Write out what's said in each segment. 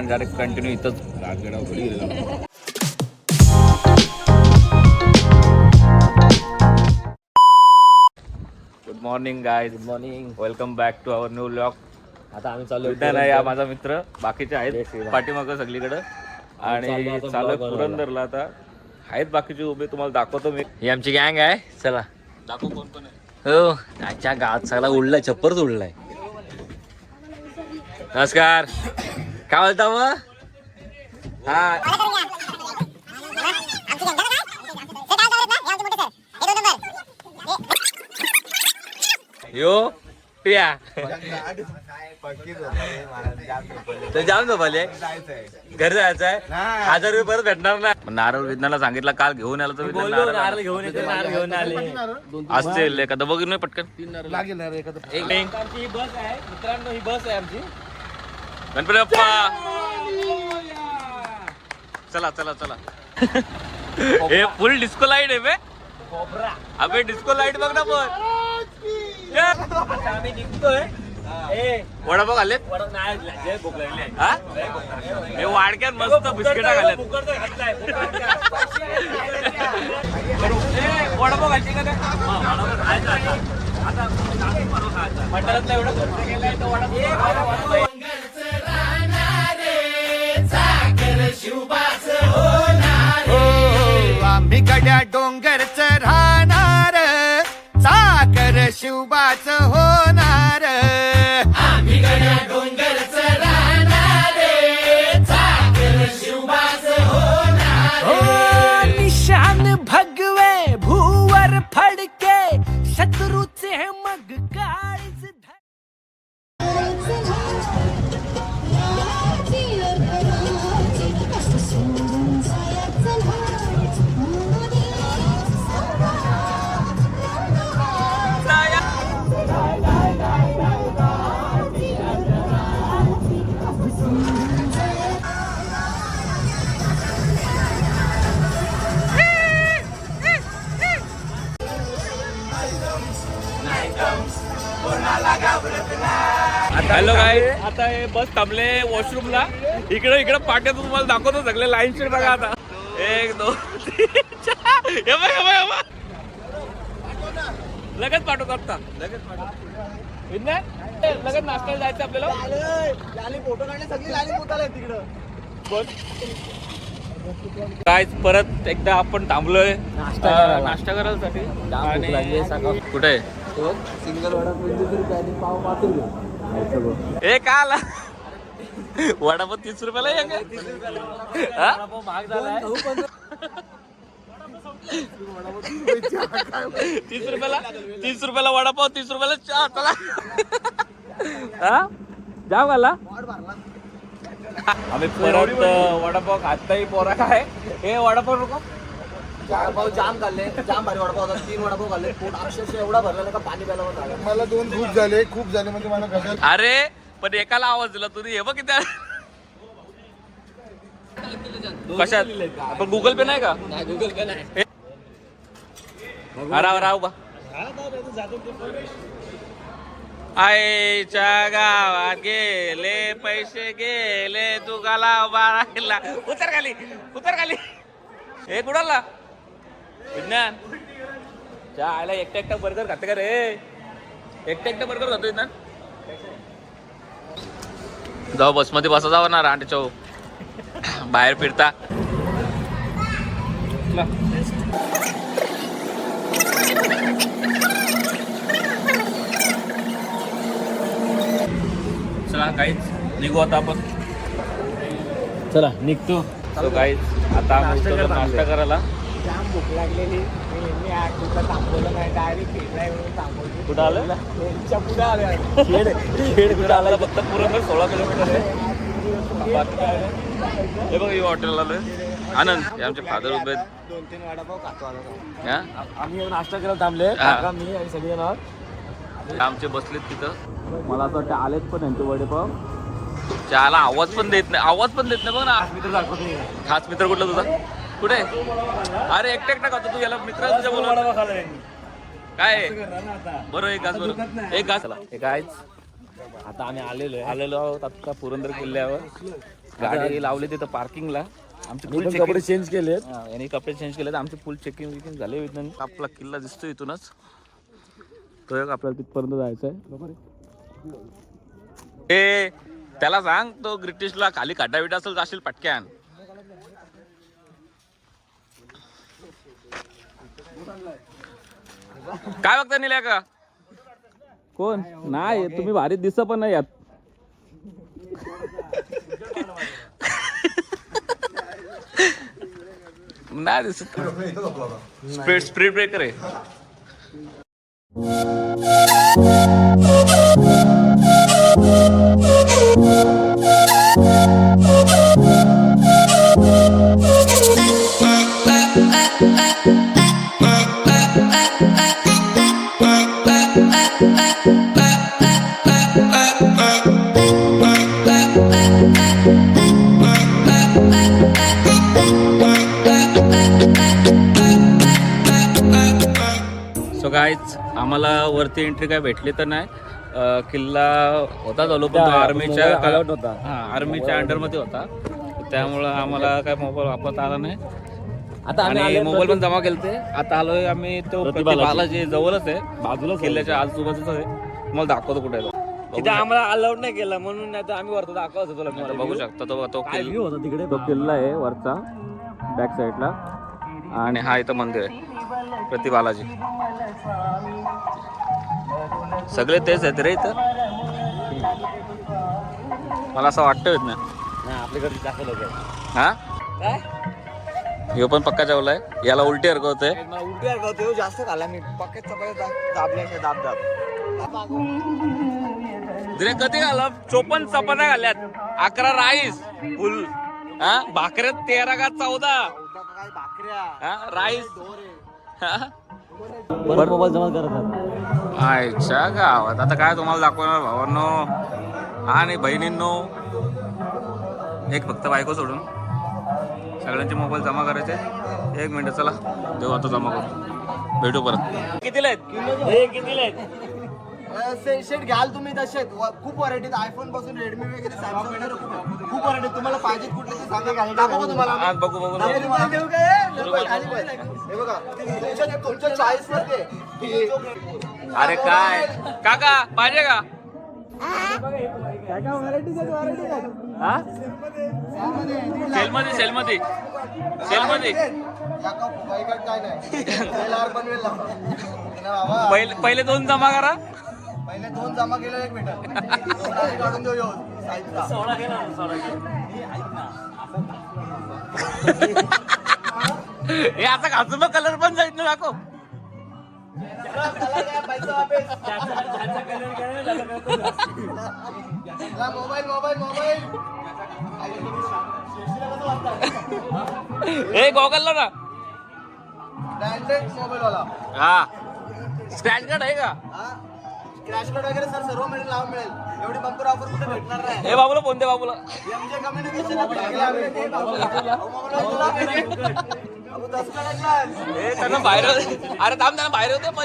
Direct continue इथंच राजगडा थोडी गेलेला. Good morning guys. Good morning. Welcome back to our new vlog. आता आम्ही चालू नाही हा माझा मित्र, बाकीचे आहेत पाठीमागं सगळीकडं. आणि चालू पुरंदरला. आता आहेत बाकीचे उभे, तुम्हाला दाखवतो मी. ही आमची गँग आहे. चला दाखव कोण कोण आहे. हो, आजच्या गावात सगळा उडलाय, छप्परच उडलाय. नमस्कार. काय बोलता मग? हा यो पिया तर जाम झोपाले. घर जायचं आहे. 1000 रुपये परत भेटणार ना. नारळ विज्ञानाला सांगितलं काल घेऊन आला तर नारळ घेऊन येते. नारळ घेऊन आले असतील एखादं बघून नाही पटकन लागेल आमची ही बस आहे मित्रांनो. ही बस आहे आमची. गणपती बाप्पा. चला चला चला. हे फुल डिस्को लाईट आहे बे. अबे डिस्को लाईट बघ ना पण. आता आम्ही निघतोय. वडापाव खाल्लेत. हा हे वाडक्यात मस्त बिस्किट खाल्लेत. वडापाव खायची का? मंडळातला एवढं खर्च केलाय तर वडापाव. आम्ही गड्या डोंगरच राहणार, साखर शिवबाच होणार. आम्ही गड्या डोंगरच राहणार, साखर शिवबाच होणार. निशान भगवे भूवर फडके, शत्रूचे मग काळीच. Hello guys. आता हे बस थांबले वॉशरूमला. इकडे इकडे पाट्यातून तुम्हाला दाखवतो सगळे लाईन शीट बघा. आता 1 2 3 4. हे बघ लगेच पाठवतो. आता लगेच पाठवतो. लगेच नाश्त्याला जायचं आपल्याला. फोटो काढले सगळी लाईन पोटाला तिकडं. काय परत एकदा आपण थांबलोय नाश्ता करायसाठी. कुठे सिंगल वडापाव पाठवून हे का आला. वडापाव 30 रुपयाला आहे का? 30 रुपयाला वडापाव, 30 रुपयाला चहा. चला हा जाऊ आला. आम्ही परत वडापाव खाताही पोरा काय. हे वडापाव नको. वडापाव जाम खाल्ले, जाम भारी वडापाव होता. 3 वडापाव खाल्ले. पोट अक्षरशः एवढा भरला का पाणी प्यायला होता. मला 2 खूप झाले म्हणजे मला कसं. अरे पण एकाला आवाज दिला तुम्ही. हे बघ किती. कशात आपण गुगल पे नाही का? गुगल पे नाही. राव बा. आईच्या गावात गेले पैसे गेले तू गाला बाळाला. उतर खाली. हे कुणाला विज्ञान आयला एकटा बर्गर खाते का रे? एकटा बर्गर खातोय ना. जाऊ बसमध्ये बसा जावं ना. रांड चौ बाहेर फिरता. चला काहीच निघू आता आपण. चला निघतो. सो गाईज आता आम्ही नाश्ता करायला. जाम भूक लागलेली. थांबवलं नाही. डायरेक्ट कुठं आलं? पुढे आले. खेड कुठं आला फक्त पुरंदर 16 किलोमीटर आहे. हे बघ ही हॉटेल आलोय. आनंद हे आमचे फादर उभे आहेत. 2-3 वडापाव खातो आलो. आम्ही नाश्ता करायला थांबले. मी आणि सगळे आमचे बसलेत तिथं. मला असं वाटतं आलेत पण यांचे वडेपाव. चहाला आवाज पण देत नाही बघ ना. खास मित्र कुठला तुझा? कुठे? अरे एकटा खातो तू. याला मित्र तुझ्या बोलवा. काय आहे? बरोबर एक घास बरोबर एक घास एक आहेच. आता आम्ही आलेलो आहोत आता पुरंदर किल्ल्यावर. गाडी लावली तिथं पार्किंगला. आमचे कपडे चेंज केलेत यांनी कपडे चेंज केलेत. आमचे फुल चेकिंग विकिंग झाले. आपला किल्ला दिसतो इथूनच. तो एक आपल्याला तिथपर्यंत जायचं आहे. ए त्याला सांग तो ब्रिटिशला खाली खड्डा बिड्डा असेल जाशील पटक्यान. काय बघता निल्या का कोण नाही तुम्ही भारीत दिसत पण नाही यात. नाही दिसत. स्पीड ब्रेकर आहे. सो गाईज आम्हाला वरती एंट्री काय भेटली तर नाही. किल्ला होता चालू पण तो आर्मीच्या अंडरमध्ये होता. त्यामुळं आम्हाला काय मोबाईल वापरता आला नाही. आता आणि मोबाईल पण जमा केलते. आता आलोय आम्ही तो बालाजी जवळच आहे बाजूला किल्ल्याच्या आजूबाजूच आहे. मला दाखवतो कुठे तिथे आम्हाला अलाउड नाही केलं म्हणून नाही तर आम्ही वरती दाखवतो तुला. बघू शकता तो किल्ला आहे वरचा बॅक साईडला. आणि हा इथं मंदिर आहे प्रति बालाजी. सगळे तेच आहेत रे इथं. मला असं वाटतं ना आपल्याकडे जास्त लोक आहेत. हा ह्यो पण पक्का जेवलाय. याला उलटी हरकवतोय. उलटी हरकवतोय जास्त खाला मी पक्के दाबले दाब कधी घाला 54 चपात्या घाल्यात 11 राईस फुल. हा भाकऱ्यात 13 का 14 राईस. मोबाईल जमा करतात आयच्या गावात. आता काय तुम्हाला दाखवणार भावांनो आणि बहिणींनो. एक फक्त बायको सोडून सगळ्यांचे मोबाईल जमा करायचे. 1 मिनिट चला देऊ आता जमा करू. भेटू परत. कितीला आहेत? सेट घ्याल तुम्ही तसे खूप व्हरायटीत. आयफोन पासून रेडमी वगैरे सॅमसंग वगैरे खूप व्हरायटी. तुम्हाला पाहिजे कुठले ते सांगा. दाखवा तुम्हाला. बघू हे बघा तुमच्या चॉईस मध्ये. अरे काय काका पाहिजे का? सेलमध्ये पहिले 2 जमा करा. पहिले 2 जमा केलं. 1 मिनिट काढून देऊ. हे आता घासून कलर पण जाईल ना दाखव. मोबाईल हे गॉगल ना मोबाईल वाला. हा स्क्रॅच कार्ड आहे का? क्रॅश कार्ड वगैरे सर सर्व मिळेल. लावून मिळेल. एवढी बंपर ऑफर कुठे भेटणार नाही. हे बाबूला फोन दे बाबूला. एमजे कम्युनिकेशन त्यांना बाहेर अरे थांब त्यांना बाहेर होते मग.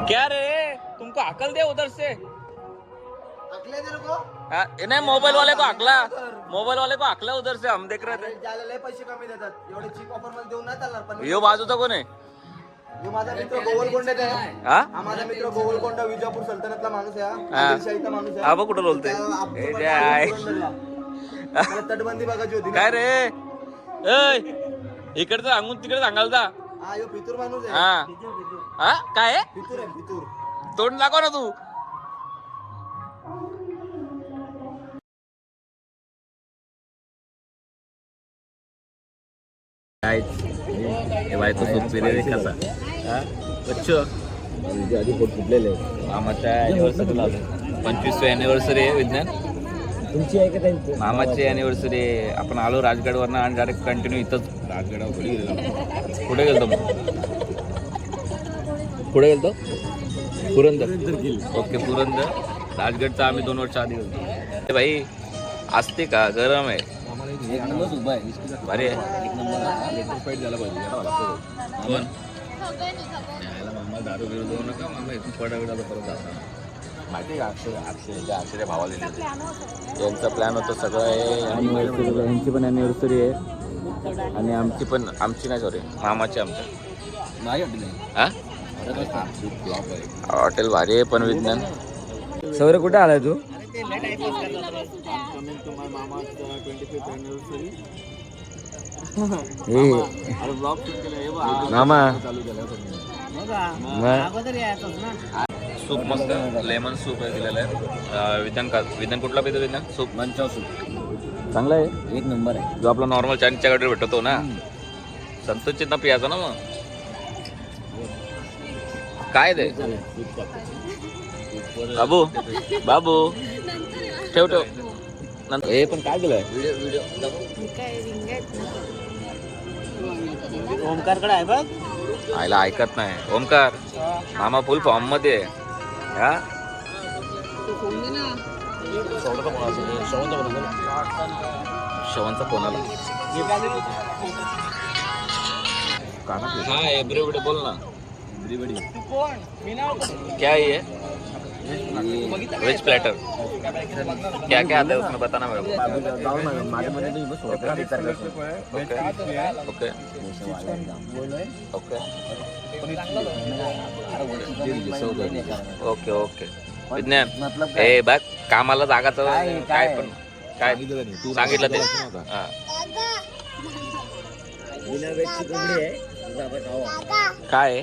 क्या रे तुमको अकल दे उधर से. नहीं मोबाइल वाले को अकला उधर से. हम देख रहे थे. पैसे कमी देतात. एवढे चीप ऑफर मध्ये देऊन नाही चालणार. पण यो बाजूचा कोण आहे? यो माझा मित्र गोवलकोंडे आहे. हा माझा मित्र गोवलकोंडा विजापूर सल्तनतला माणूस आहे. आदिलशाहीचा माणूस आहे. हा बघ कुठं बोलतोय. तटबंदी बघायची होती. काय रे इकडचं सांगून तिकडे सांगाल जा. हा यो फितूर माणूस आहे. हा काय आहे? फितूर आहे फितूर. तोंड दाखव ना तू. बायको कसा बच्चो आधी फोट फुटलेले. मामाच्या अॅनिव्हर्सरीला 25वी अॅनिव्हर्सरी आहे विज्ञान. तुमची आहे का त्यांची मामाची अॅनिव्हर्सरी. आपण आलो राजगडवरनं आणि डायरेक्ट कंटिन्यू इथंच राजगडावर कुठे गेलतो मग? कुठे गेलतो? पुरंदर. ओके, पुरंदर. राजगडचा आम्ही 2 वर्ष आधी गेलो. भाई असते का? गरम आहे. भारी आहे. कोण? दारू बिरू देऊ नका मामा, इथून पडाविडा परत जाता. माहिती आहे का? अक्षय भावाला दिली. यांचा प्लॅन होता सगळं आहे. ॲनिव्हर्सरी, यांची पण ॲनिव्हर्सरी आहे आणि आमची नाही, सॉरी मामाची. आमच्या हां हॉटेल भारी आहे पण विज्ञान. सौर्य कुठे आलाय तू? मामा सूप मस्त लेमन सूप आहे दिलेलं आहे. विज्ञान कुठला पितो? विज्ञान सूप मंचाव सूप चांगला आहे, 1 नंबर आहे. जो आपला नॉर्मल चायनीजच्या गाडीवर भेटतो ना, संतोषची ना पियाचा ना. मग काय दे बाबू बाबू ठेव ठेव. हे पण काय केलंय? ओमकारकडे आहे बघ. आईला ऐकत नाही. ओमकार मामा फुल फॉर्म मध्ये आहे. हा श्रवणचा फोन आला. हाँ एवरीबडी बोल ना. क्या ये वेज प्लेटर क्या क्या आता है उसमें बताना मेरे को. Okay okay okay okay. विज्ञान हे बघ कामाला जागाचं काय पण काय सांगितलं ते. हा काय आहे?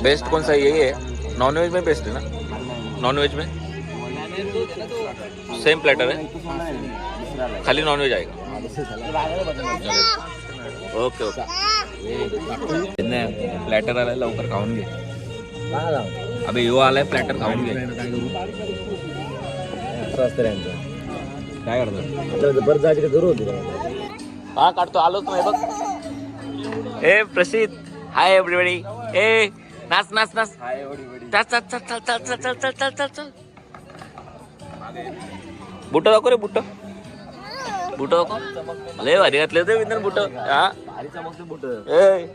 बेस्ट कौन सा यही है? नॉनवेज में बेस्ट है ना? नॉनवेज में सेम प्लेटर है, खाली नॉनवेज आएगा. Okay okay. प्लॅटर आलाय, लवकर खाऊन घे. अबे यो आलाय प्लॅटर, खाऊन घे. काय करतो? परत जायचं करू होती. हा काढतो, आलोच नाही बघ. ए प्रसिद्ध हाय एवरीबडी. ए नाच नाच नाच. चल चल चल चल चल चल चल चल चल चल चल. बुट दाखव रे, बुट बुट दाखव. लय भारी घातले होते विंदर बुट. हा ए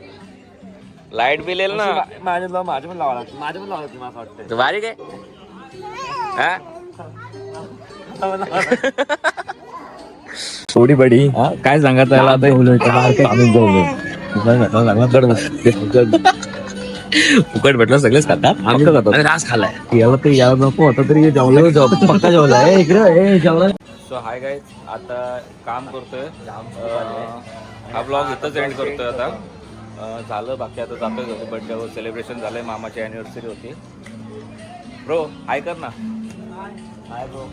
लाईट बिल येईल ना. माझ्या पण लावा माझ्या पण लावा असं वाटतं. भारी काय? हा थोडी बडी काय सांगा त्याला फुकट भेटलं सगळेच खातात. आम्ही खातो. रास खाल्लाय याला तरी याला नको होता तरी पक्का जेवला इकडे जेवला. सो हाय गाईज, आता काम करतोय. हा ब्लॉग इथंच एंड करतोय आता. झालं बाकी आता जातोय. बर्थडे सेलिब्रेशन झालंय, मामाची अॅनिव्हर्सरी होती. ब्रो हाय कर ना. Hi bro.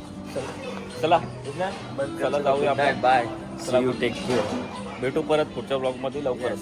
चला चला जाऊया आपण. बाय. चला टेक केअर. भेटू परत पुढच्या ब्लॉग मध्ये लवकरच.